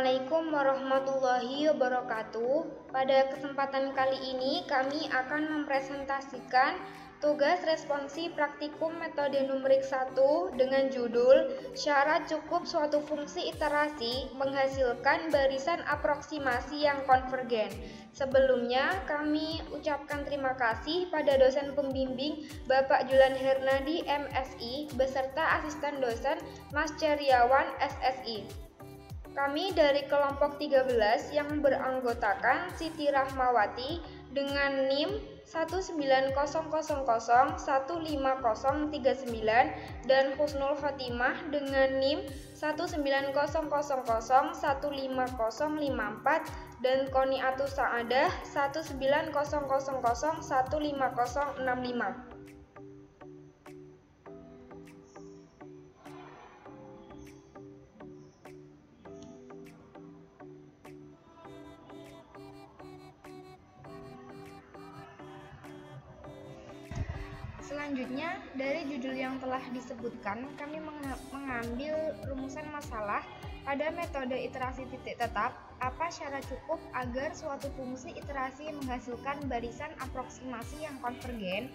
Assalamualaikum warahmatullahi wabarakatuh. Pada kesempatan kali ini kami akan mempresentasikan tugas responsi praktikum metode numerik 1 dengan judul Syarat cukup suatu fungsi iterasi menghasilkan barisan aproksimasi yang konvergen. Sebelumnya kami ucapkan terima kasih pada dosen pembimbing Bapak Julan Hernadi MSI beserta asisten dosen Mas Ceriawan SSI. Kami dari kelompok 13 yang beranggotakan Siti Rahmawati dengan NIM 19000150039 dan Husnul Khotimah dengan NIM 19000150054 dan Qoniatus Sa'adah 19000150065. Selanjutnya, dari judul yang telah disebutkan, kami mengambil rumusan masalah pada metode iterasi titik tetap. Apa syarat cukup agar suatu fungsi iterasi menghasilkan barisan aproksimasi yang konvergen?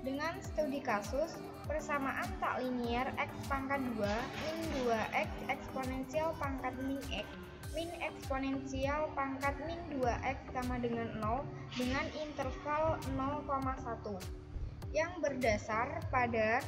Dengan studi kasus, persamaan tak linier x pangkat 2 min 2x eksponensial pangkat min x min eksponensial pangkat min 2x sama dengan 0 dengan interval 0,1 yang berdasar pada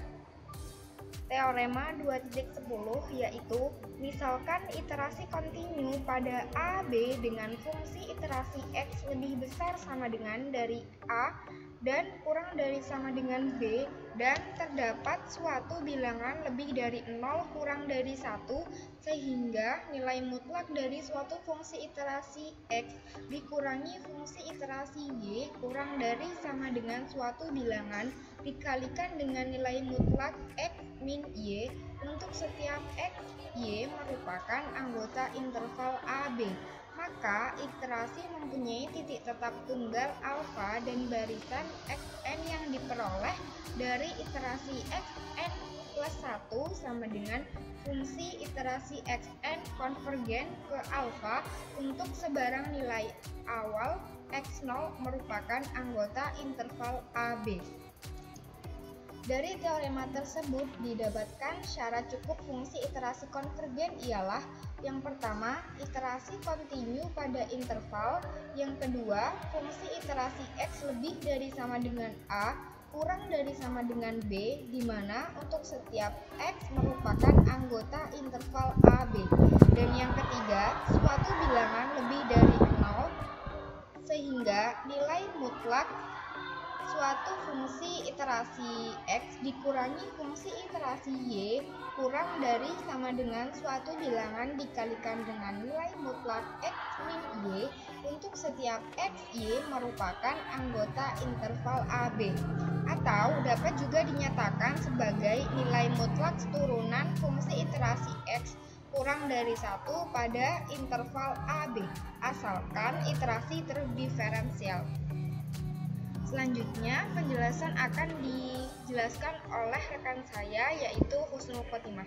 teorema 2.10, yaitu misalkan iterasi kontinu pada A, B dengan fungsi iterasi X lebih besar sama dengan dari A dan kurang dari sama dengan B, dan terdapat suatu bilangan lebih dari 0 kurang dari 1 sehingga nilai mutlak dari suatu fungsi iterasi X dikurangi fungsi iterasi Y kurang dari sama dengan suatu bilangan dikalikan dengan nilai mutlak X min Y untuk setiap X, Y merupakan anggota interval AB. Maka iterasi mempunyai titik tetap tunggal alfa dan barisan xn yang diperoleh dari iterasi xn plus 1 sama dengan fungsi iterasi xn konvergen ke alfa untuk sebarang nilai awal x0 merupakan anggota interval AB. Dari teorema tersebut didapatkan syarat cukup fungsi iterasi konvergen ialah yang pertama, iterasi kontinu pada interval, yang kedua, fungsi iterasi x lebih dari sama dengan A kurang dari sama dengan B, di mana untuk setiap x merupakan anggota interval AB, dan yang ketiga, suatu bilangan lebih dari 0 sehingga nilai mutlak suatu fungsi iterasi X dikurangi fungsi iterasi Y kurang dari sama dengan suatu bilangan dikalikan dengan nilai mutlak X min Y untuk setiap X, Y merupakan anggota interval AB, atau dapat juga dinyatakan sebagai nilai mutlak turunan fungsi iterasi X kurang dari 1 pada interval AB, asalkan iterasi terdiferensial. Selanjutnya, penjelasan akan dijelaskan oleh rekan saya, yaitu Husnul Khotimah.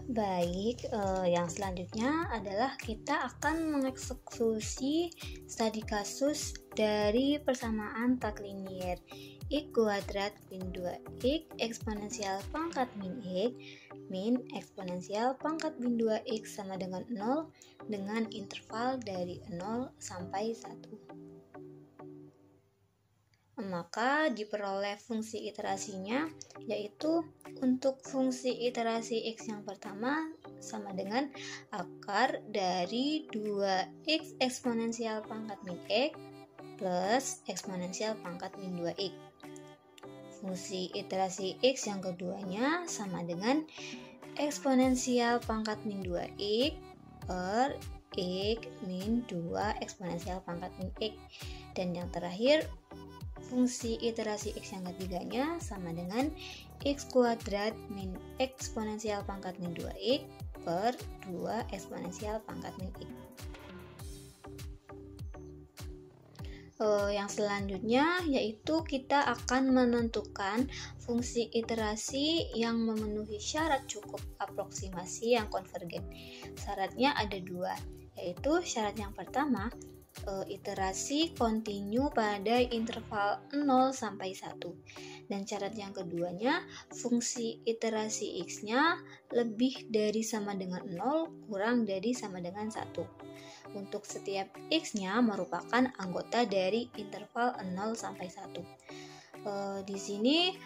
Baik, yang selanjutnya adalah kita akan mengeksekusi studi kasus dari persamaan tak linier x kuadrat min 2x eksponensial pangkat min x min eksponensial pangkat min 2x sama dengan 0 dengan interval dari 0 sampai 1. Maka diperoleh fungsi iterasinya, yaitu untuk fungsi iterasi x yang pertama sama dengan akar dari 2x eksponensial pangkat min x plus eksponensial pangkat min 2x. Fungsi iterasi x yang keduanya sama dengan eksponensial pangkat min 2x per x min 2 eksponensial pangkat min x. Dan yang terakhir, fungsi iterasi x yang ketiganya sama dengan x kuadrat min eksponensial pangkat min 2x per 2 eksponensial pangkat min x. Yang selanjutnya yaitu kita akan menentukan fungsi iterasi yang memenuhi syarat cukup aproksimasi yang konvergen. Syaratnya ada dua, yaitu syarat yang pertama, iterasi kontinu pada interval 0 sampai 1. Dan syarat yang keduanya, fungsi iterasi x-nya lebih dari sama dengan 0 kurang dari sama dengan 1. Untuk setiap x-nya merupakan anggota dari interval 0 sampai 1. Di sini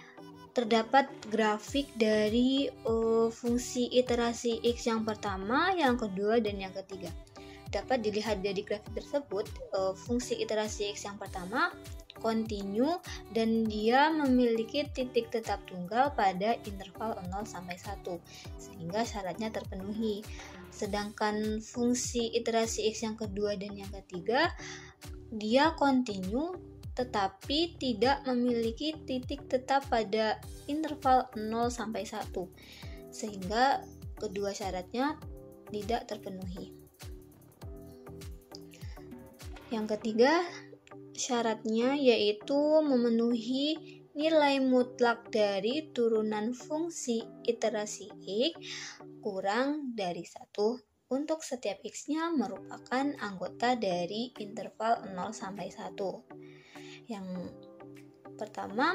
terdapat grafik dari fungsi iterasi x yang pertama, yang kedua, dan yang ketiga. Dapat dilihat dari grafik tersebut, fungsi iterasi x yang pertama kontinu dan dia memiliki titik tetap tunggal pada interval 0 sampai 1, sehingga syaratnya terpenuhi. Sedangkan fungsi iterasi x yang kedua dan yang ketiga, dia kontinu tetapi tidak memiliki titik tetap pada interval 0 sampai 1, sehingga kedua syaratnya tidak terpenuhi. Yang ketiga, syaratnya yaitu memenuhi nilai mutlak dari turunan fungsi iterasi x kurang dari 1 untuk setiap x-nya merupakan anggota dari interval 0 sampai 1. Yang pertama,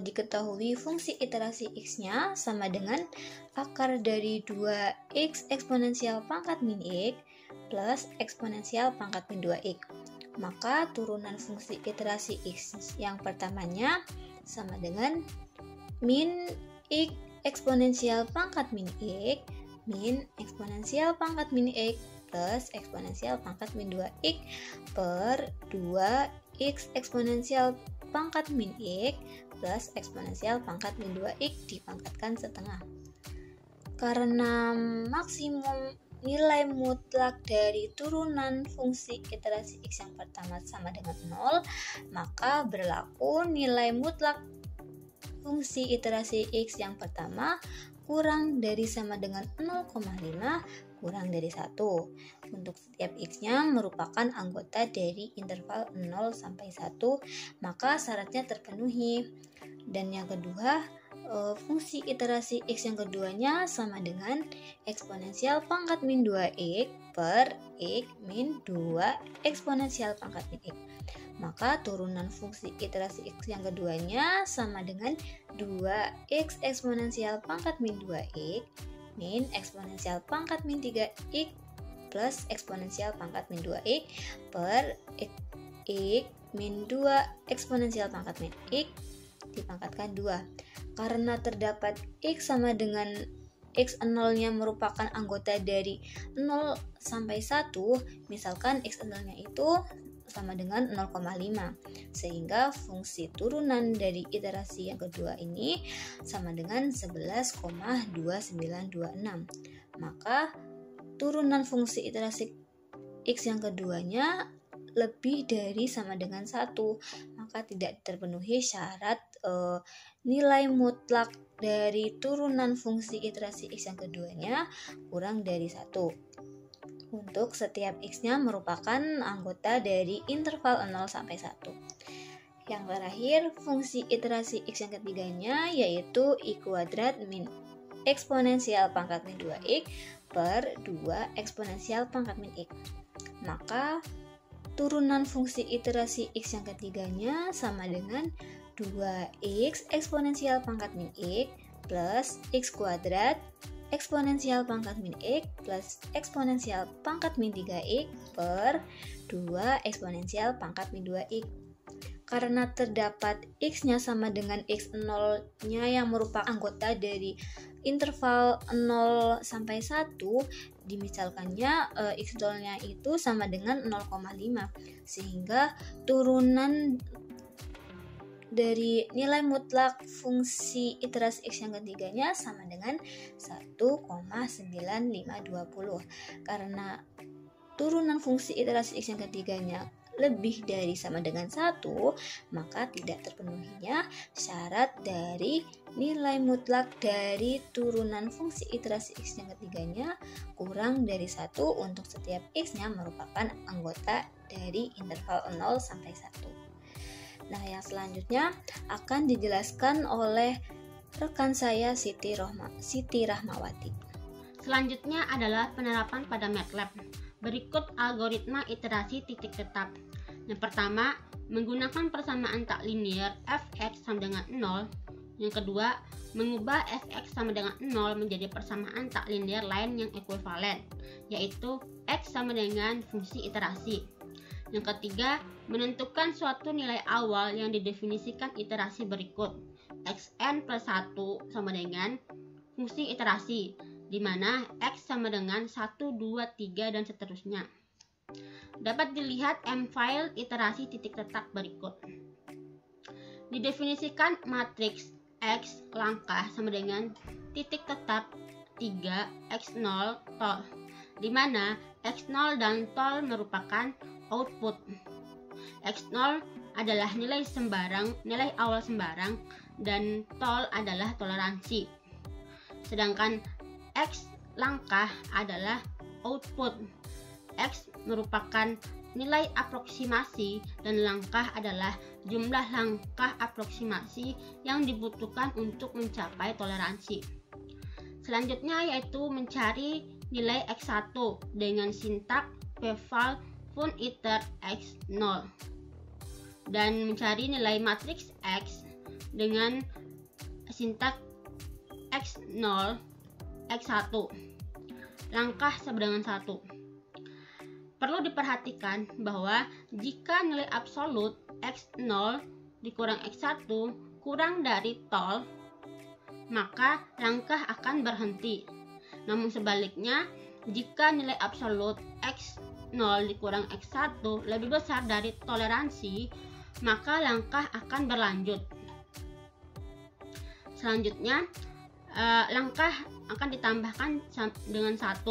diketahui fungsi iterasi x-nya sama dengan akar dari 2x eksponensial pangkat min x plus eksponensial pangkat min 2x. Maka turunan fungsi iterasi x yang pertamanya sama dengan min x eksponensial pangkat min x min eksponensial pangkat min x plus eksponensial pangkat min 2x per 2x eksponensial pangkat min x plus eksponensial pangkat min 2x dipangkatkan setengah. Karena maksimum nilai mutlak dari turunan fungsi iterasi x yang pertama sama dengan 0, maka berlaku nilai mutlak fungsi iterasi x yang pertama kurang dari sama dengan 0,5 kurang dari 1. Untuk setiap x-nya merupakan anggota dari interval 0 sampai 1, maka syaratnya terpenuhi. Dan yang kedua, fungsi iterasi x yang keduanya sama dengan eksponensial pangkat min 2x per x min 2 eksponensial pangkat min x. Maka turunan fungsi iterasi x yang keduanya sama dengan 2x eksponensial pangkat min 2x min eksponensial pangkat min 3x plus eksponensial pangkat min 2x per x min 2 eksponensial pangkat min x dipangkatkan 2. Karena terdapat x sama dengan x0-nya merupakan anggota dari 0 sampai 1, misalkan x0-nya itu sama dengan 0,5, sehingga fungsi turunan dari iterasi yang kedua ini sama dengan 11,2926. Maka turunan fungsi iterasi x yang keduanya lebih dari sama dengan 1, maka tidak terpenuhi syarat nilai mutlak dari turunan fungsi iterasi x yang keduanya kurang dari 1. Untuk setiap x-nya merupakan anggota dari interval 0 sampai 1. Yang terakhir, fungsi iterasi x yang ketiganya yaitu i kuadrat min eksponensial pangkat min 2x per 2 eksponensial pangkat min x. Maka turunan fungsi iterasi x yang ketiganya sama dengan 2x eksponensial pangkat min x plus x kuadrat eksponensial pangkat min x plus eksponensial pangkat min 3x per 2 eksponensial pangkat min 2x. Karena terdapat x-nya sama dengan x0-nya yang merupakan anggota dari interval 0 sampai 1, dimisalkannya x0-nya itu sama dengan 0,5, sehingga turunan dari nilai mutlak fungsi iterasi x yang ketiganya sama dengan 1,9520. Karena turunan fungsi iterasi x yang ketiganya lebih dari sama dengan 1, maka tidak terpenuhinya syarat dari nilai mutlak dari turunan fungsi iterasi x yang ketiganya kurang dari 1 untuk setiap x-nya merupakan anggota dari interval 0 sampai 1. Nah, yang selanjutnya akan dijelaskan oleh rekan saya Siti Rahmawati. Selanjutnya adalah penerapan pada MATLAB. Berikut algoritma iterasi titik tetap. Yang pertama, menggunakan persamaan tak linear fx sama dengan 0. Yang kedua, mengubah fx sama dengan 0 menjadi persamaan tak linear lain yang ekuivalen, yaitu x sama dengan fungsi iterasi. Yang ketiga, menentukan suatu nilai awal yang didefinisikan iterasi berikut. Xn plus 1 sama dengan fungsi iterasi, di mana x sama dengan 1, 2, 3, dan seterusnya. Dapat dilihat M-file iterasi titik tetap berikut. Didefinisikan matriks X langkah sama dengan titik tetap 3 X0 tol, di mana X0 dan tol merupakan output. X0 adalah nilai awal sembarang, dan tol adalah toleransi. Sedangkan X langkah adalah output. X merupakan nilai aproksimasi dan langkah adalah jumlah langkah aproksimasi yang dibutuhkan untuk mencapai toleransi. Selanjutnya yaitu mencari nilai X1 dengan sintak pval fun iter X0 dan mencari nilai matriks X dengan sintak X0 X1 langkah sama dengan 1. Perlu diperhatikan bahwa jika nilai absolut X0 dikurang X1 kurang dari tol, maka langkah akan berhenti. Namun sebaliknya, jika nilai absolut X0 dikurang X1 lebih besar dari toleransi, maka langkah akan berlanjut. Selanjutnya, langkah akan ditambahkan dengan 1.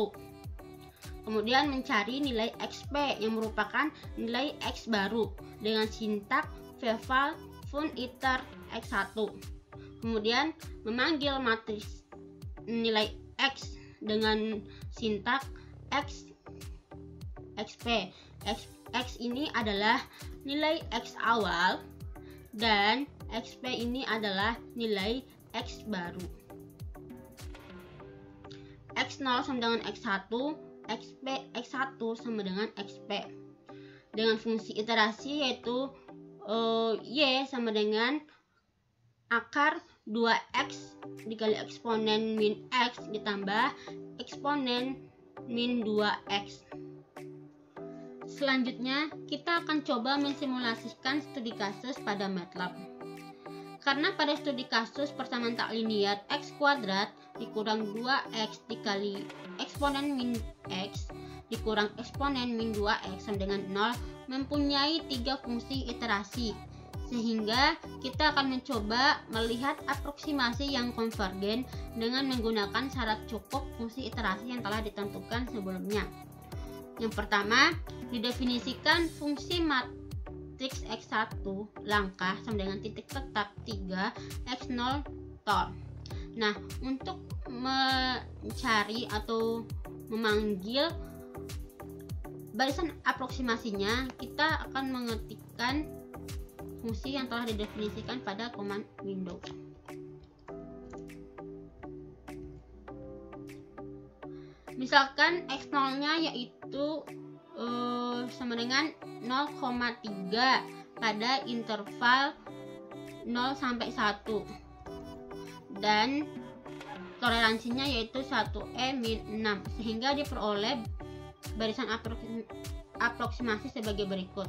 Kemudian mencari nilai XP yang merupakan nilai X baru dengan sintak pval fun iter X1. Kemudian memanggil matriks nilai X dengan sintak XP. X ini adalah nilai X awal dan XP ini adalah nilai X baru. X0 sama dengan X1, X1 sama dengan XP. Dengan fungsi iterasi yaitu Y sama dengan akar 2X dikali eksponen min X ditambah eksponen min 2X. Selanjutnya, kita akan coba mensimulasikan studi kasus pada MATLAB. Karena pada studi kasus persamaan tak linear X kuadrat dikurang 2X dikali eksponen min X dikurang eksponen min 2X sama dengan 0 mempunyai 3 fungsi iterasi, sehingga kita akan mencoba melihat aproksimasi yang konvergen dengan menggunakan syarat cukup fungsi iterasi yang telah ditentukan sebelumnya. Yang pertama, didefinisikan fungsi matriks X1 langkah sama dengan titik tetap 3 X0 tol. Nah, untuk mencari atau memanggil barisan aproksimasinya, kita akan mengetikkan fungsi yang telah didefinisikan pada command window. Misalkan X0-nya yaitu sama dengan 0,3 pada interval 0 sampai 1 dan toleransinya yaitu 1E min 6, sehingga diperoleh barisan aproksimasi sebagai berikut.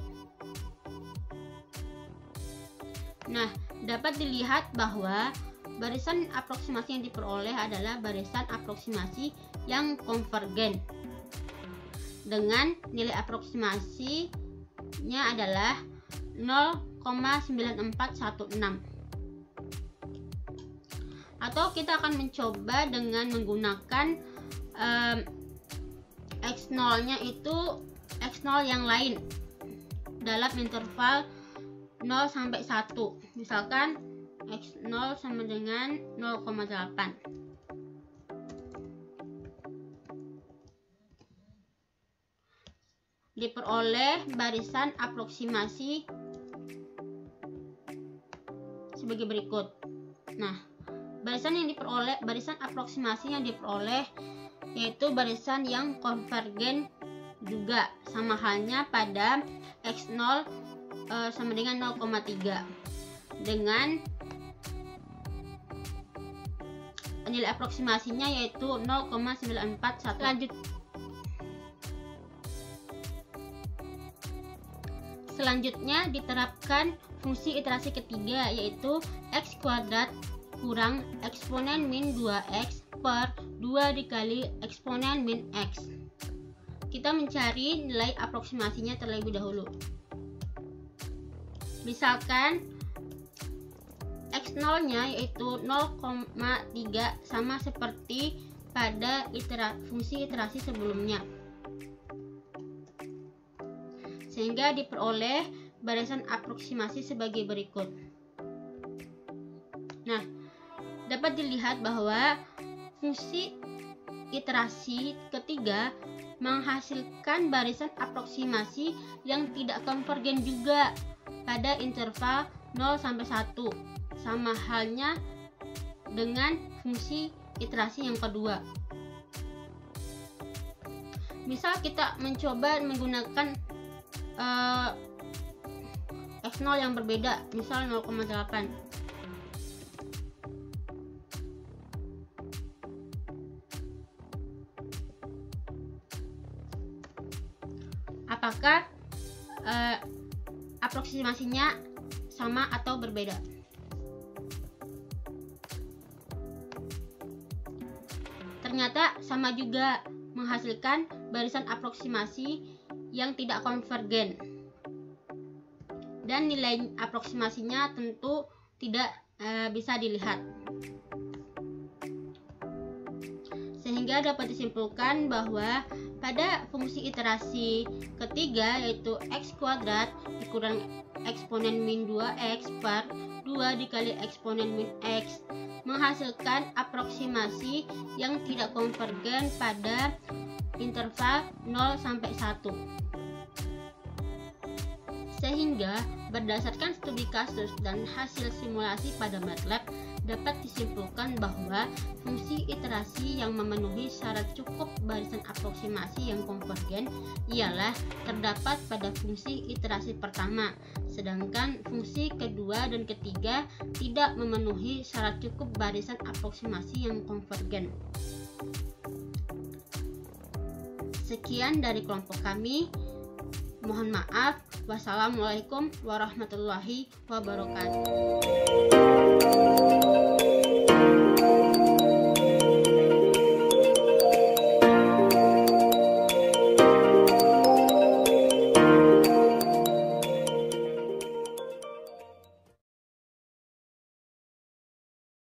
Nah, dapat dilihat bahwa barisan aproksimasi yang diperoleh adalah barisan aproksimasi yang konvergen dengan nilai aproksimasinya adalah 0,9416. Atau kita akan mencoba dengan menggunakan X0-nya itu X0 yang lain dalam interval 0 sampai 1. Misalkan X0 sama dengan 0,8. Diperoleh barisan aproksimasi sebagai berikut. Nah, barisan aproksimasi yang diperoleh yaitu barisan yang konvergen juga, sama halnya pada X0 sama dengan 0,3 dengan nilai aproksimasinya yaitu 0,941. Selanjutnya diterapkan fungsi iterasi ketiga yaitu X kuadrat kurang eksponen min 2X per 2 dikali eksponen min X. Kita mencari nilai aproksimasinya terlebih dahulu. Misalkan X0 nya yaitu 0,3 sama seperti pada fungsi iterasi sebelumnya, sehingga diperoleh barisan aproksimasi sebagai berikut. Nah, dapat dilihat bahwa fungsi iterasi ketiga menghasilkan barisan aproksimasi yang tidak konvergen juga pada interval 0 sampai 1, sama halnya dengan fungsi iterasi yang kedua. Misal kita mencoba menggunakan X0 yang berbeda, misal 0,8. Apakah aproksimasinya sama atau berbeda? Ternyata sama juga, menghasilkan barisan aproksimasi yang tidak konvergen, dan nilai aproksimasinya tentu tidak bisa dilihat. Sehingga dapat disimpulkan bahwa pada fungsi iterasi ketiga yaitu X kuadrat dikurang eksponen min 2X per 2 dikali eksponen min X menghasilkan aproksimasi yang tidak konvergen pada interval 0 sampai 1. Sehingga berdasarkan studi kasus dan hasil simulasi pada MATLAB dapat disimpulkan bahwa fungsi iterasi yang memenuhi syarat cukup barisan aproksimasi yang konvergen ialah terdapat pada fungsi iterasi pertama, sedangkan fungsi kedua dan ketiga tidak memenuhi syarat cukup barisan aproksimasi yang konvergen. Sekian dari kelompok kami. Mohon maaf. Wassalamualaikum warahmatullahi wabarakatuh.